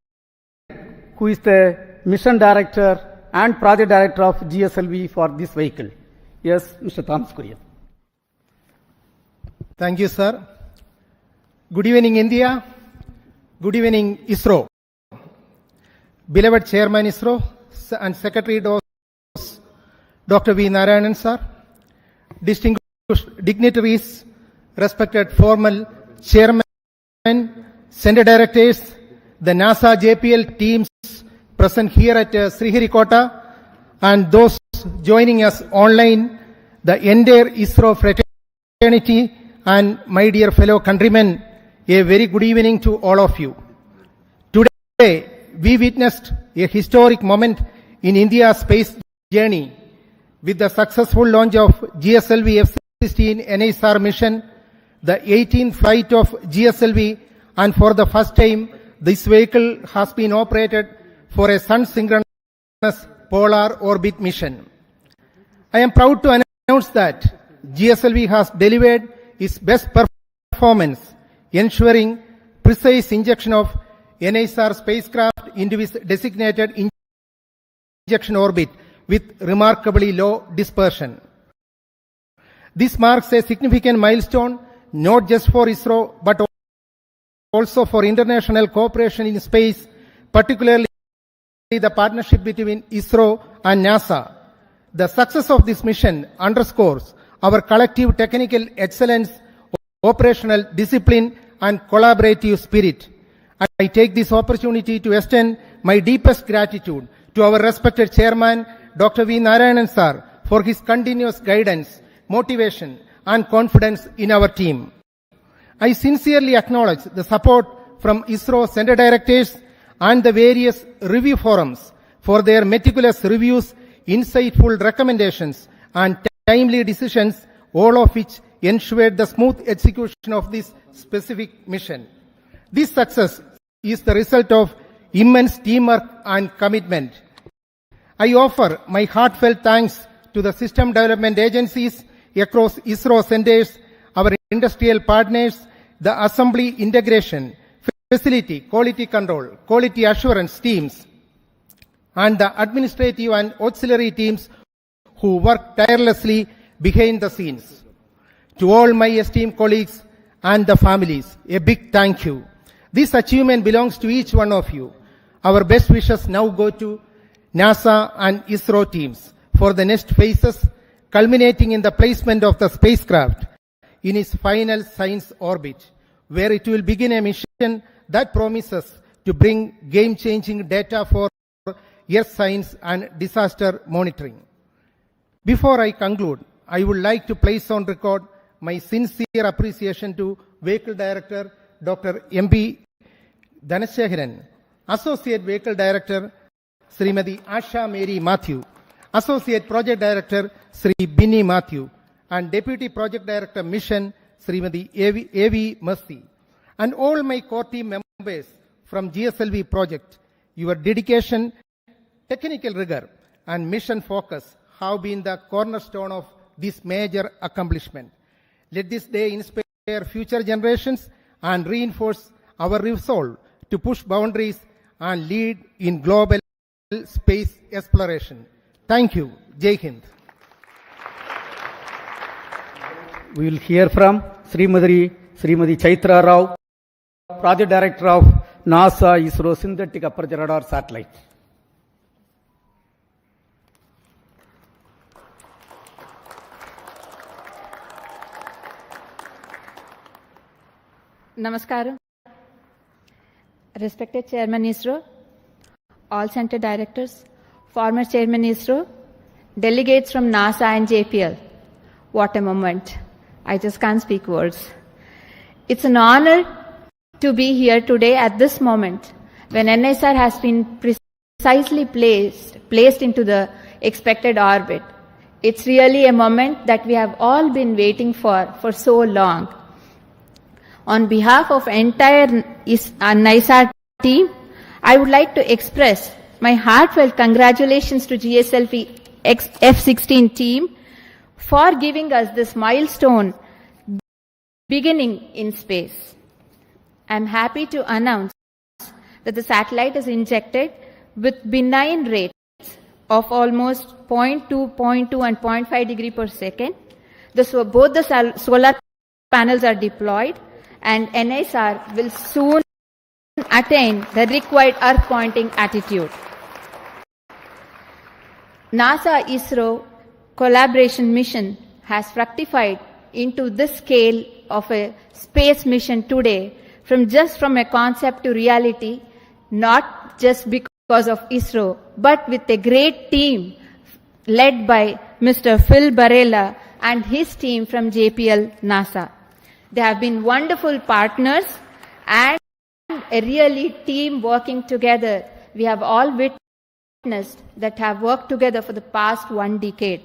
who is the mission director and project director of GSLV for this vehicle. Yes, Mr. Thomas Kurian. Thank you, sir. Good evening, India. Good evening, ISRO. Beloved Chairman ISRO and Secretary Dr. V. Narayanan, sir. Distinguished dignitaries, respected formal chairman, center directors, the NASA JPL teams present here at Sriharikota, and those joining us online, the entire ISRO fraternity, and my dear fellow countrymen, a very good evening to all of you. Today, we witnessed a historic moment in India's space journey with the successful launch of GSLV-F16 NISAR mission, the 18th flight of GSLV, and for the first time, this vehicle has been operated for a sun-synchronous polar orbit mission. I am proud to announce that GSLV has delivered its best performance, ensuring precise injection of NISAR spacecraft into its designated injection orbit with remarkably low dispersion. This marks a significant milestone not just for ISRO but also for international cooperation in space, particularly the partnership between ISRO and NASA. The success of this mission underscores our collective technical excellence, operational discipline, and collaborative spirit. I take this opportunity to extend my deepest gratitude to our respected chairman, Dr. V. Narayanan sir, for his continuous guidance, motivation, and confidence in our team. I sincerely acknowledge the support from ISRO center directors and the various review forums for their meticulous reviews, insightful recommendations, and timely decisions, all of which ensured the smooth execution of this specific mission. This success is the result of immense teamwork and commitment. I offer my heartfelt thanks to the system development agencies across ISRO centers, our industrial partners, the assembly integration, facility, quality control, quality assurance teams, and the administrative and auxiliary teams who work tirelessly behind the scenes. To all my esteemed colleagues and the families, a big thank you. This achievement belongs to each one of you. Our best wishes now go to NASA and ISRO teams for the next phases, culminating in the placement of the spacecraft in its final science orbit, where it will begin a mission that promises to bring game-changing data for Earth science and disaster monitoring. Before I conclude, I would like to place on record my sincere appreciation to Vehicle Director Dr. M.P. Dhanasekaran, Associate Vehicle Director Srimati Asha Mary Matthew, Associate Project Director Sri Binny Matthew, and Deputy Project Director Mission Srimati A.V. Mercy, and all my core team members from GSLV project. Your dedication, technical rigor, and mission focus have been the cornerstone of this major accomplishment. Let this day inspire future generations and reinforce our resolve to push boundaries and lead in global space exploration. Thank you. Jai Hind. we will hear from Srimadi Chaitra Rao, Project Director of NASA-ISRO Synthetic Aperture Radar Satellite. Namaskaram. Respected Chairman ISRO, all center directors, former Chairman ISRO, delegates from NASA and JPL. What a moment. I just can't speak words. It's an honor to be here today at this moment when NISAR has been precisely placed into the expected orbit. It's really a moment that we have all been waiting for so long. On behalf of entire NISAR team, I would like to express my heartfelt congratulations to GSLV-F16 team for giving us this milestone beginning in space. I'm happy to announce that the satellite is injected with benign rates of almost 0.2, 0.2 and 0.5 degree per second. Both the solar panels are deployed, and NISR will soon attain the required Earth pointing attitude. NASA-ISRO collaboration mission has fructified into this scale of a space mission today, from a concept to reality, not just because of ISRO, but with a great team led by Mr. Phil Barella and his team from JPL NASA. They have been wonderful partners and a really team working together. We have all witnessed that have worked together for the past 1 decade.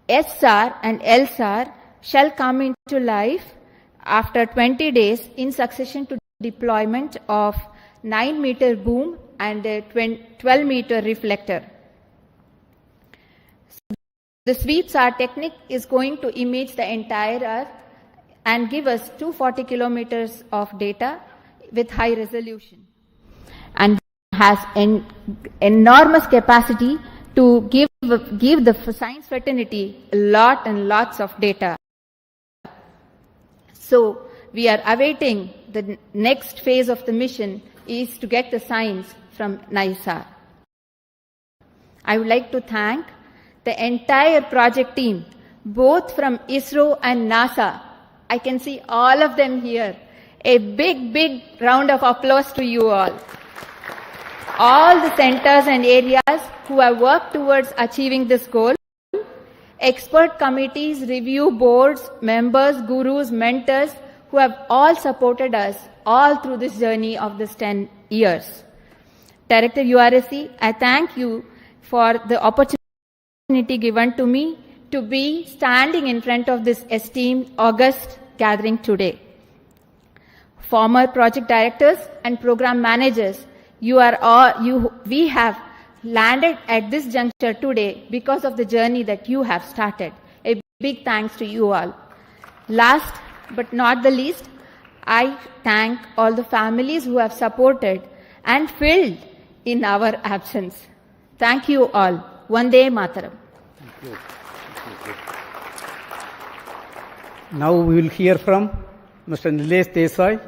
SR and LSAR shall come into life after 20 days in succession to deployment of 9-meter boom and a 12-meter reflector. The sweep-SAR technique is going to image the entire Earth and give us 240 kilometers of data with high resolution, and has an enormous capacity to give the science fraternity lots of data. So we are awaiting the next phase of the mission is to get the science from NISAR. I woid like to thank the entire project team, both from ISRO and NASA. I can see all of them here. A big round of applause to you all. All the centers and areas who have worked towards achieving this goal, expert committees, review boards, members, gurus, mentors, who have all supported us all through this journey of this 10 years. Director URSC, I thank you for the opportunity given to me to be standing in front of this esteemed august gathering today. Former project directors and program managers, we have landed at this juncture today because of the journey that you have started. A big thanks to you all. Last but not the least, I thank all the families who have supported and filled in our absence. Thank you all. Vande Mataram. Thank you. Now we will hear from Mr. Nilesh Desai,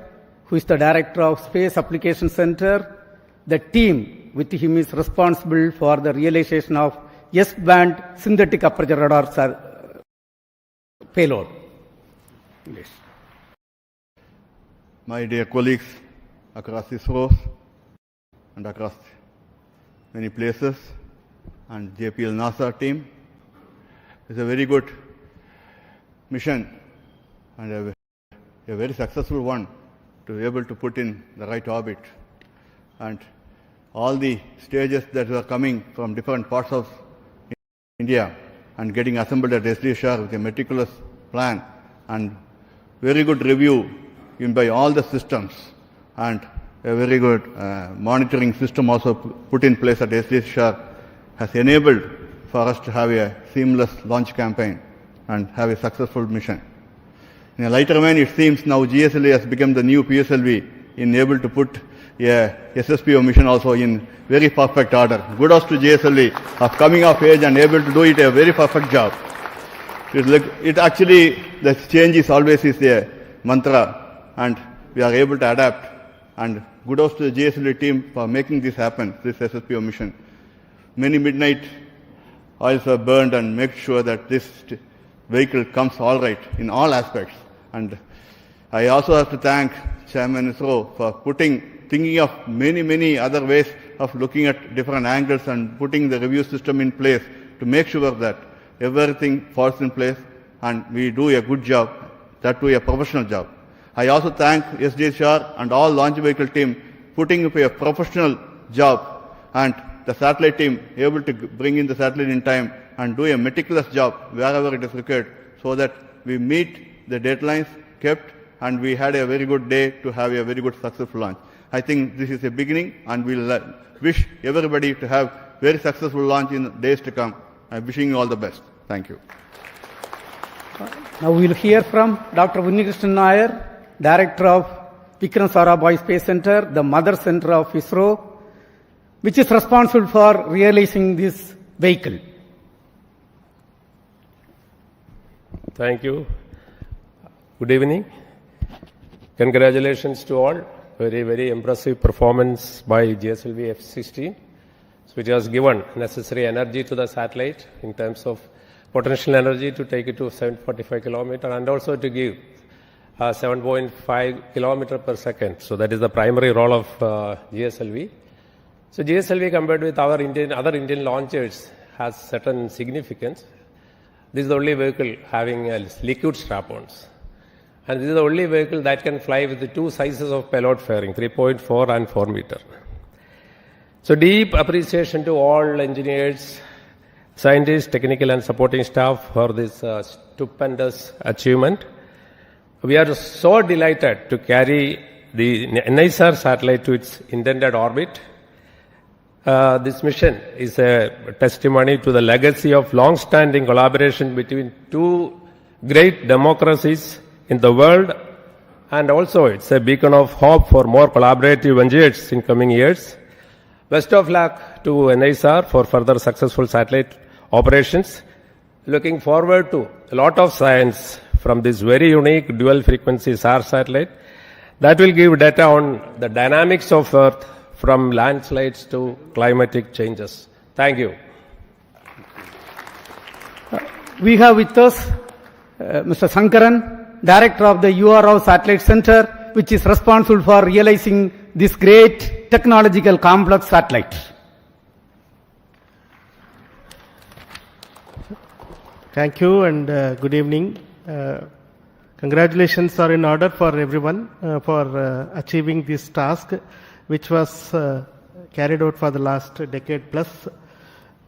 who is the Director of Space Application Center. The team with him is responsible for the realization of S-band synthetic aperture radar payload. Nilesh. My dear colleagues across ISRO and across many places, and JPL NASA team, it's a very good mission and a very successful one to be able to put in the right orbit. And all the stages that were coming from different parts of India and getting assembled at SULLURPETA SHAR with a meticulous plan and very good review given by all the systems, and a very good monitoring system also put in place at SULLURPETA SHAR has enabled for us to have a seamless launch campaign and have a successful mission. In a lighter vein, it seems now GSLV has become the new PSLV in able to put a SSPO mission also in very perfect order. Kudos to GSLV of coming of age and able to do it a very perfect job. It actually, the change is always is a mantra, and we are able to adapt. And kudos to the GSLV team for making this happen, this SSPO mission. Many midnight oils were burned and make sure that this vehicle comes all right in all aspects. And I also have to thank Chairman ISRO for thinking of many other ways of looking at different angles and putting the review system in place to make sure that everything falls in place and we do a good job, that do a professional job. I also thank SULLURPETA SHAR and all launch vehicle team putting up a professional job, and the satellite team able to bring in the satellite in time and do a meticulous job wherever it is required so that we meet the deadlines kept and we had a very good day to have a very good successful launch. I think this is a beginning, and we'll wish everybody to have very successful launch in days to come. I'm wishing you all the best. Thank you. Now we will hear from Dr. Unnikrishnan Nair, Director of Vikram Sarabhai Space Center, the mother center of ISRO, which is responsible for realizing this vehicle. Thank you. Good evening. Congratulations to all. Very impressive performance by GSLV-F16, which has given necessary energy to the satellite in terms of potential energy to take it to 745 kilometers and also to give 7.5 kilometers per second. So that is the primary role of GSLV. So GSLV compared with our other Indian launchers has certain significance. This is the only vehicle having liquid strap-ons. And this is the only vehicle that can fly with the two sizes of payload fairing, 3.4 and 4 meter. So deep appreciation to all engineers, scientists, technical and supporting staff for this stupendous achievement. We are so delighted to carry the NISAR satellite to its intended orbit. This mission is a testimony to the legacy of long-standing collaboration between two great democracies in the world, and also it's a beacon of hope for more collaborative endeavors in coming years. Best of luck to NISAR for further successful satellite operations. Looking forward to a lot of science from this very unique dual frequency SAR satellite that will give data on the dynamics of Earth from landslides to climatic changes. Thank you. We have with us Mr. Sankaran, Director of the URO Satellite Center, which is responsible for realizing this great technological complex satellite. Thank you and good evening. Congratulations are in order for everyone for achieving this task, which was carried out for the last decade plus.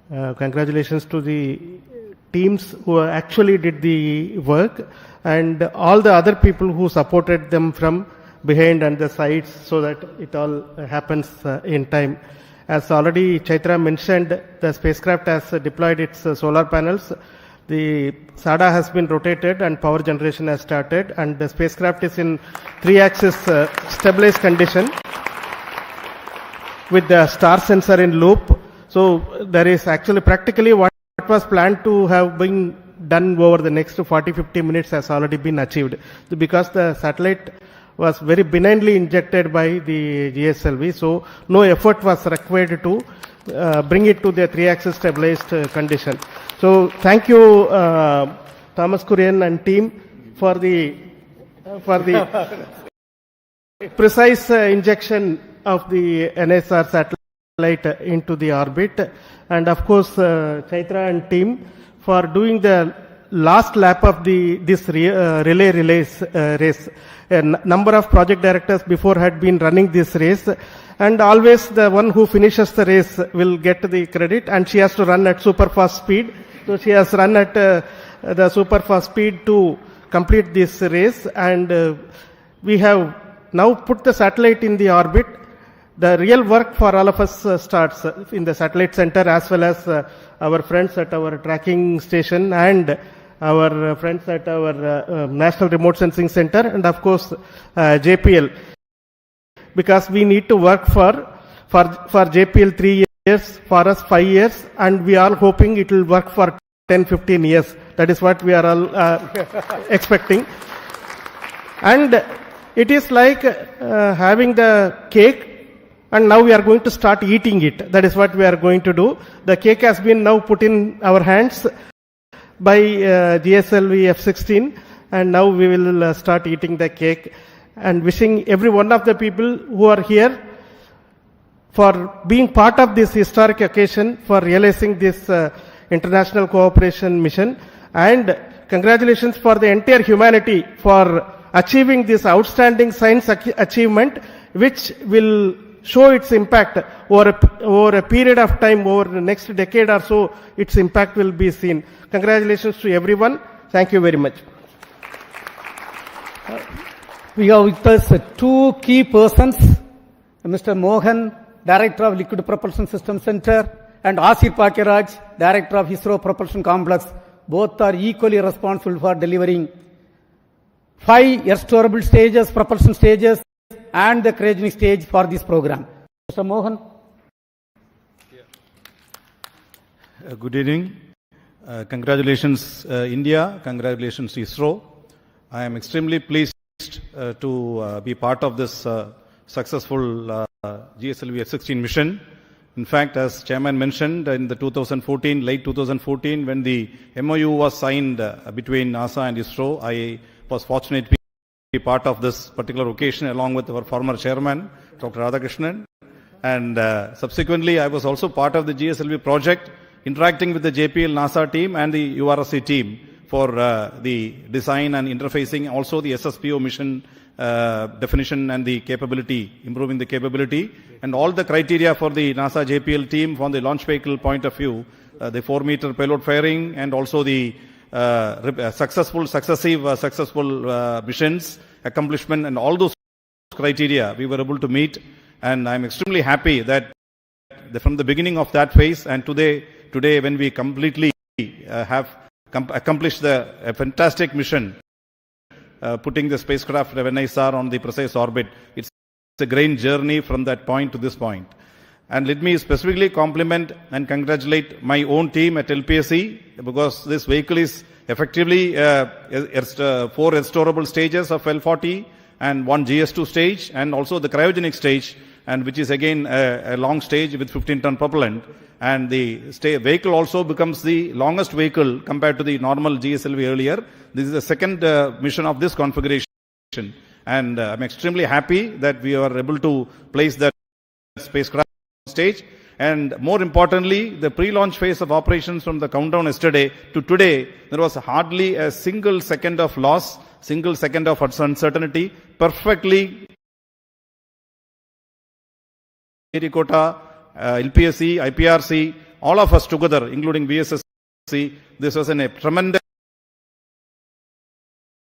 Congratulations to the teams who actually did the work and all the other people who supported them from behind and the sides so that it all happens in time. As already Chaitra mentioned, the spacecraft has deployed its solar panels. The SADA has been rotated and power generation has started, and the spacecraft is in 3-axis stabilized condition with the star sensor in loop. So there is actually practically what was planned to have been done over the next 40-50 minutes has already been achieved, because the satellite was very benignly injected by the GSLV, so no effort was required to bring it to the 3-axis stabilized condition. So thank you Thomas Kurian and team for the precise injection of the NISR satellite into the orbit, and of course Chaitra and team for doing the last lap of this relay race. A number of project directors before had been running this race, and always the one who finishes the race will get the credit, and she has to run at super fast speed. So she has run at the super fast speed to complete this race, and we have now put the satellite in the orbit. The real work for all of us starts in the satellite center, as well as our friends at our tracking station and our friends at our National Remote Sensing Center, and of course JPL, because we need to work for JPL 3 years, for us 5 years, and we are hoping it will work for 10-15 years. That is what we are all expecting. And it is like having the cake, and now we are going to start eating it. That is what we are going to do. The cake has been now put in our hands by GSLV-F16, and now we will start eating the cake. And wishing every one of the people who are here for being part of this historic occasion, for realizing this international cooperation mission, and congratulations for the entire humanity for achieving this outstanding science achievement, which will show its impact over a period of time, over the next decade or so. Its impact will be seen. Congratulations to everyone. Thank you very much. We have with us two key persons, Mr. Mohan, Director of Liquid Propulsion System Center, and Asir Pakiraj, Director of ISRO Propulsion Complex. Both are equally responsible for delivering 5 air-storable stages, propulsion stages, and the cryogenic stage for this program. Mr. Mohan. Good evening. Congratulations, India. Congratulations, ISRO. I am extremely pleased to be part of this successful GSLV-F16 mission. In fact, as Chairman mentioned, in the late 2014, when the MOU was signed between NASA and ISRO, I was fortunate to be part of this particular occasion along with our former chairman, Dr. Radhakrishnan. And subsequently, I was also part of the GSLV project, interacting with the JPL NASA team and the URSC team for the design and interfacing, also the SSPO mission definition and the capability, improving the capability, and all the criteria for the NASA JPL team from the launch vehicle point of view, the 4-meter payload firing, and also the successful missions, accomplishment, and all those criteria we were able to meet. And I'm extremely happy that from the beginning of that phase and today when we completely have accomplished a fantastic mission, putting the spacecraft of NISAR on the precise orbit. It's a great journey from that point to this point. And let me specifically compliment and congratulate my own team at LPSC, because this vehicle is effectively 4 restorable stages of L40 and 1 GS2 stage, and also the cryogenic stage, and which is again a long stage with 15-ton propellant. And the vehicle also becomes the longest vehicle compared to the normal GSLV earlier. This is the second mission of this configuration. And I'm extremely happy that we are able to place that spacecraft stage. And more importantly, the pre-launch phase of operations from the countdown yesterday to today, there was hardly a single second of loss, single second of uncertainty, perfectly Terracotta, LPSC, IPRC, all of us together, including VSSC. This was a tremendous